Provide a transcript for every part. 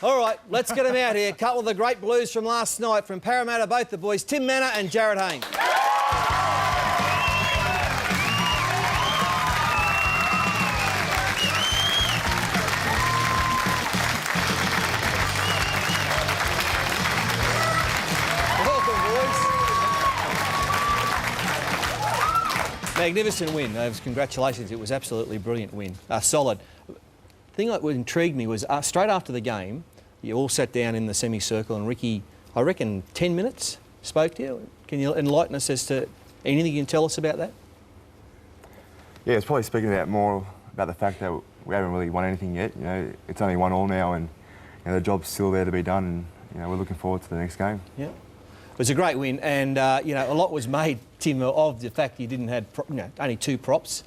All right, let's get them out here. A couple of the great blues from last night from Parramatta, both the boys, Tim Mannah and Jarryd Hayne. Magnificent win. Congratulations. It was absolutely brilliant win. Solid. The thing that intrigued me was straight after the game, you all sat down in the semicircle and Ricky, I reckon 10 minutes, spoke to you. Can you enlighten us as to anything you can tell us about that? Yeah, it's probably speaking more about the fact that we haven't really won anything yet. You know, it's only 1-1 now, and the job's still there to be done, and we're looking forward to the next game. Yeah. It was a great win, and a lot was made, Tim, of the fact you didn't have only 2 props,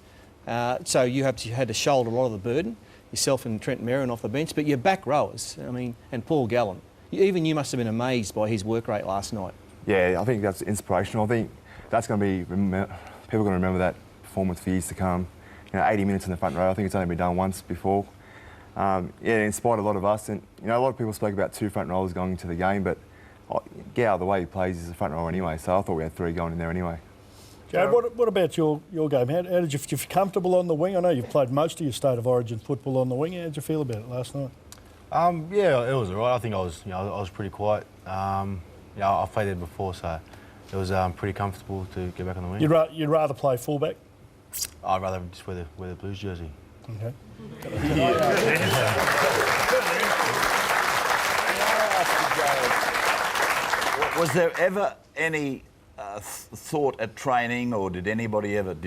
so you had to shoulder a lot of the burden, yourself and Trent Merrin off the bench. But your back rowers, and Paul Gallen, even you must have been amazed by his work rate last night. Yeah, I think that's inspirational. I think that's going to be people are going to remember that performance for years to come. 80 minutes in the front row. I think it's only been done once before. It inspired a lot of us, and a lot of people spoke about 2 front rowers going into the game, but get out of the way he plays as a front rower anyway, so I thought we had 3 going in there anyway. Jarryd, what about your game? How did you feel comfortable on the wing? I know you've played most of your State of Origin football on the wing. How did you feel about it last night? Yeah, it was all right. I think I was pretty quiet. I've played there before, so it was pretty comfortable to get back on the wing. You'd rather play fullback? I'd rather just wear the Blues jersey. Okay. Was there ever any thought at training, or did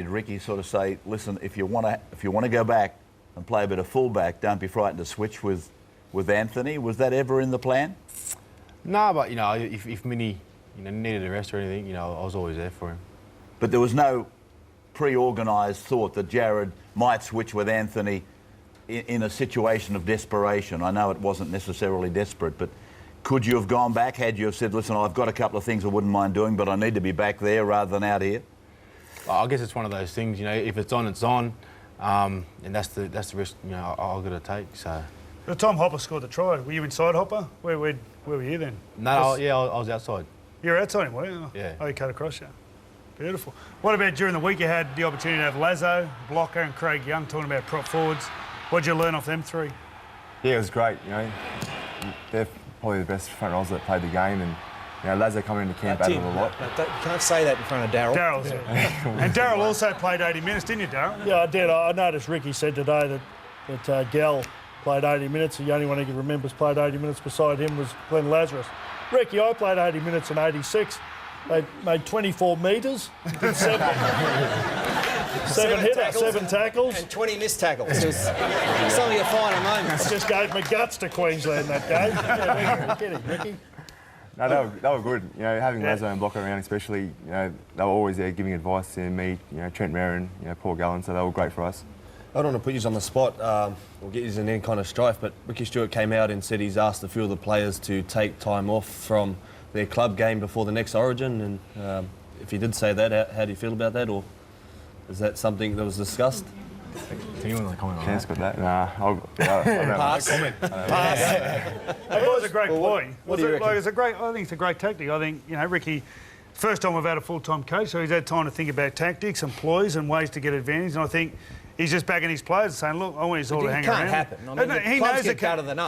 Ricky sort of say, listen, if you want to go back and play a bit of fullback, don't be frightened to switch with Anthony? Was that ever in the plan? No, but if Minnie needed a rest or anything, I was always there for him. But there was no pre-organised thought that Jarryd might switch with Anthony in a situation of desperation. I know it wasn't necessarily desperate, but could you have gone back had you have said, listen, I've got a couple of things I wouldn't mind doing, but I need to be back there rather than out here? I guess it's one of those things, if it's on, it's on, and that's the risk, I've got to take. So. The time Hopper scored the try, were you inside Hopper? Where were you then? No, I was outside. You were outside him, were you? Yeah. Oh, you cut across you. Beautiful. What about during the week? You had the opportunity to have Lazo, Blocker and Craig Young talking about prop forwards. What did you learn off them 3? Yeah, it was great. They're probably the best front rowers that played the game, and Lazo coming into camp battled a lot. You can't say that in front of Darryl. Darryl's And Darryl also played 80 minutes, didn't you, Darryl? Yeah, I did. I noticed Ricky said today that Gal played 80 minutes. The only one he remembers played 80 minutes beside him was Glenn Lazarus. Ricky, I played 80 minutes in 86. They made 24 metres, did 7 tackles. And 20 missed tackles. It was some of your finer moments. Just gave my guts to Queensland that game. Yeah, get it, Ricky. No, they were good. Having Lazo and Blocker around especially, they were always there giving advice to me, Trent Merrin, Paul Gallen, so they were great for us. I don't want to put you on the spot or get you in any kind of strife, but Ricky Stewart came out and said he's asked a few of the players to take time off from their club game before the next Origin, and if he did say that, how do you feel about that, or is that something that was discussed? Do you want to comment on Chance got that? Nah, Pass. Pass. It was a great ploy. What do you reckon? I think it's a great tactic. I think, Ricky, first time we've had a full-time coach, so he's had time to think about tactics and ploys and ways to get advantage, and I think he's just backing his players and saying, look, I want you all to hang around. It can't happen.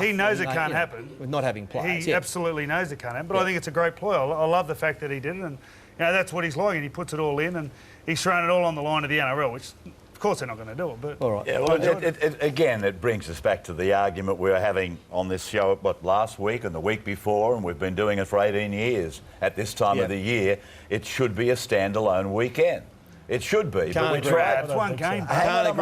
He knows it can't happen. With not having players. He absolutely knows it can't happen, but I think it's a great ploy. I love the fact that he did it, and that's what he's like, and he puts it all in, and he's thrown it all on the line of the NRL, which, of course, they're not going to do it, but... All right. Yeah, well, again, it brings us back to the argument we were having on this show, last week and the week before, and we've been doing it for 18 years. At this time of the year, it should be a standalone weekend. It should be, but we tried. It's one game. Hang on a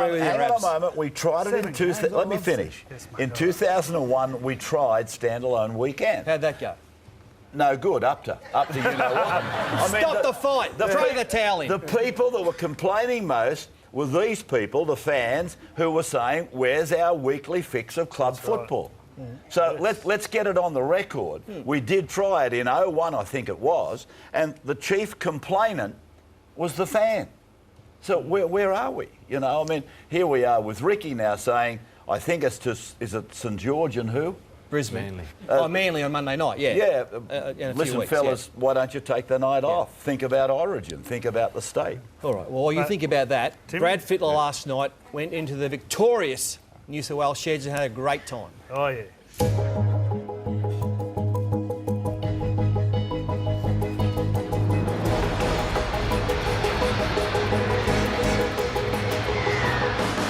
moment. We tried it in let me finish. In 2001, we tried standalone weekend. How'd that go? No good. Up to you know what. Stop the fight. Throw the towel in. The people that were complaining most were these people, the fans, who were saying, "Where's our weekly fix of club football?" Right. So let's get it on the record. We did try it in 01, I think it was, and the chief complainant was the fan. So where are we? Here we are with Ricky now saying, I think it's just, is it St George and who? Brisbane. Manly. Manly on Monday night, yeah. Yeah. In a few Listen, weeks, fellas, why don't you take the night off? Think about Origin. Think about the state. All right, well, while you think about that, Tim? Brad Fittler last night went into the victorious New South Wales Sheds and had a great time. Oh, yeah.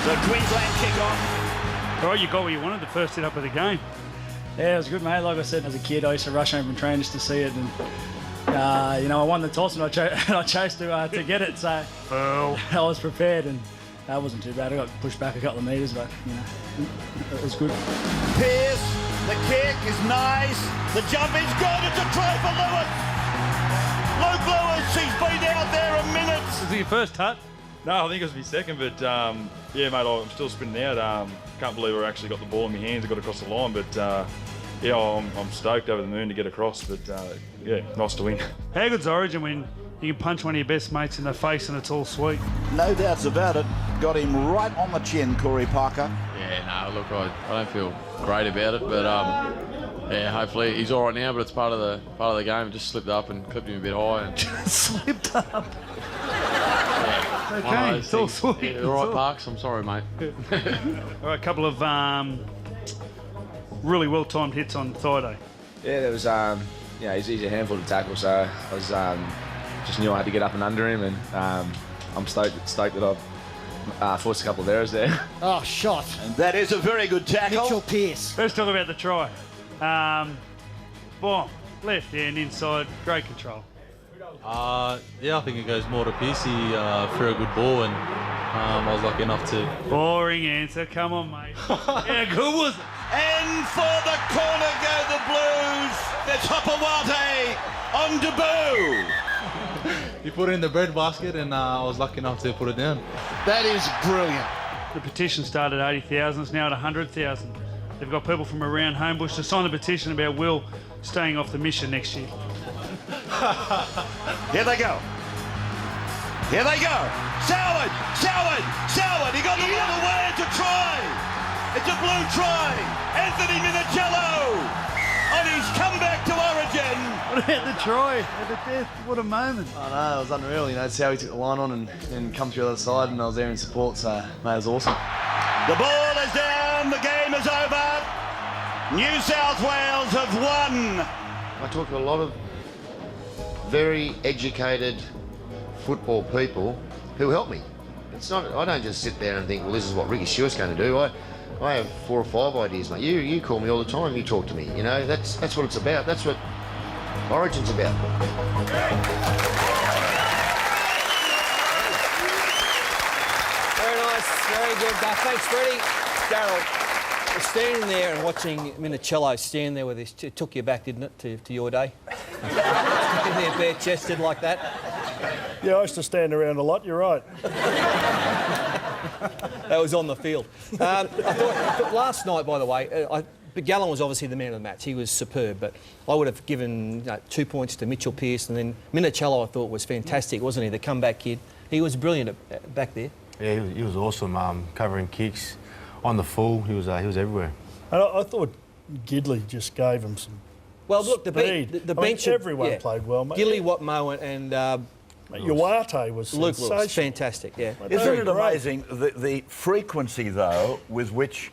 So Queensland kick off. All right, you got what you wanted, the first hit up of the game. Yeah, it was good, mate. Like I said, as a kid, I used to rush home from training just to see it, and you know, I won the toss and I chose to get it, so Oh. I was prepared, and that wasn't too bad. I got pushed back a couple of metres, but you know, it was good. Pearce, the kick is nice. The jump is good. It's a try for Lewis. Luke Lewis, he's been out there a minute. Is it your first touch? No, I think it was my second, but yeah, mate, I'm still spinning out. Can't believe I actually got the ball in my hands and got across the line, but yeah, I'm stoked over the moon to get across, but yeah, nice to win. How good's Origin when you can punch one of your best mates in the face and it's all sweet? No doubts about it. Got him right on the chin, Corey Parker. Yeah, no, look, I don't feel great about it, but yeah, hopefully he's all right now. But it's part of the game. Just slipped up and clipped him a bit high. And Slipped up. yeah, Okay, it's all sweet. Yeah, all right, Parks. I'm sorry, mate. All right, a couple of really well-timed hits on Friday. Yeah, there was, you know, he's a handful to tackle, so I was just knew I had to get up and under him, and I'm stoked that I've forced a couple of errors there. Oh, shot. And that is a very good tackle. Mitchell Pearce. Let's talk about the try. Bomb, left hand inside, great control. Yeah, I think it goes more to Pearce. He threw a good ball, and I was lucky enough to. Boring answer, come on, mate. How good was it? And for the corner go the Blues. It's Hopawate on debut. He put it in the bread basket, and I was lucky enough to put it down. That is brilliant. The petition started at 80,000, it's now at 100,000. They've got people from around Homebush to sign the petition about Will staying off the mission next year. Here they go. Here they go. Soward. He got the ball away. It's a try. It's a blue try. Anthony Minicello on his comeback to Origin. What about the try at the death? What a moment. I know, it was unreal. You know, it's how he took the line on and come through the other side, and I was there in support, so mate, it was awesome. The ball is down. The game is over. New South Wales have won. I talk to a lot of very educated football people who help me. It's not. I don't just sit there and think, well, this is what Ricky Stewart's going to do. I have 4 or 5 ideas, mate. You call me all the time. You talk to me. You know, that's what it's about. That's what Origin's about. Very nice, very good. Thanks, Freddie. Darryl, standing there and watching Minicello stand there with his... It took you back, didn't it, to your day? Standing there bare-chested like that. Yeah, I used to stand around a lot, you're right. That was on the field. I thought last night, by the way, Gallen was obviously the man of the match. He was superb, but I would have given 2 points to Mitchell Pearce, and then Minicello I thought was fantastic, wasn't he? The comeback kid. He was brilliant back there. Yeah, he was awesome. Covering kicks on the full, he was everywhere. And I thought Gidley just gave him some. Well, look, the speed. bench. Everyone played well, mate. Gilly, Watmo, and Uwate was Luke sensational. Lewis, fantastic. Yeah. Isn't it amazing the frequency though with which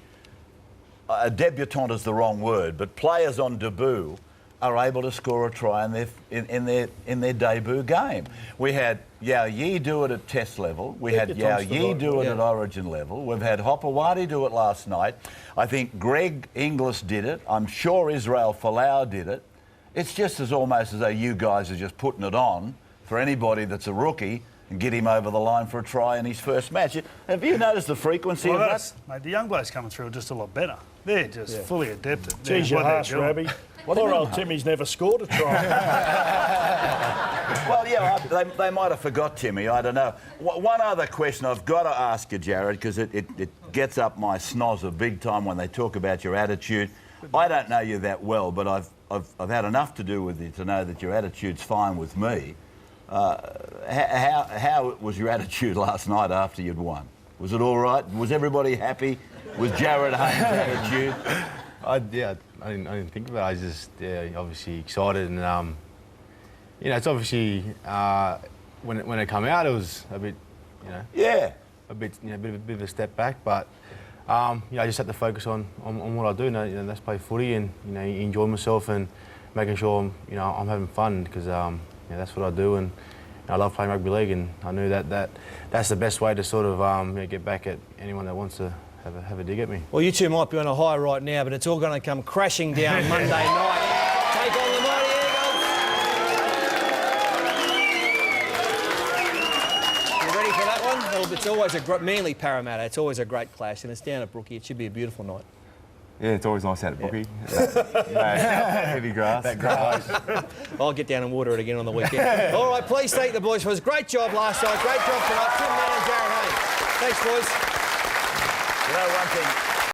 a debutant is the wrong word, but players on debut are able to score a try in their debut game. We had Yao Yi do it at Test level. We had Yao Yi do it at Origin level. We've had Hopawati do it last night. I think Greg Inglis did it. I'm sure Israel Folau did it. It's just almost as though you guys are just putting it on for anybody that's a rookie and get him over the line for a try in his first match. Have you noticed the frequency of that? Mate, the young blokes coming through are just a lot better. They're just fully adapted. Geez, you're harsh, Rabby. Poor old Timmy's never scored a try. Well, yeah, they might have forgot Timmy. I don't know. One other question I've got to ask you, Jarryd, because it gets up my snozzer big time when they talk about your attitude. I don't know you that well, but I've had enough to do with you to know that your attitude's fine with me. How was your attitude last night after you'd won? Was it all right? Was everybody happy with Jarryd Hayne's attitude? I didn't think about it. I was just obviously excited, and it's obviously when it came out, it was a bit, a bit of a step back, but I just had to focus on what I do. That's play footy and enjoy myself and making sure I'm having fun because that's what I do, and I love playing rugby league, and I knew that's the best way to sort of get back at anyone that wants to have a dig at me. Well, you two might be on a high right now, but it's all going to come crashing down Monday night. Take on the mighty Eagles. You ready for that one? Well, it's always Manly Parramatta. It's always a great clash, and it's down at Brookie. It should be a beautiful night. Yeah, it's always nice out at Brookie. Heavy grass. That grass. I'll get down and water it again on the weekend. All right, please thank the boys for this. Great job last night. Great job tonight. Tim Mannah and Jarryd Hayne. Thanks, boys. You know, one thing,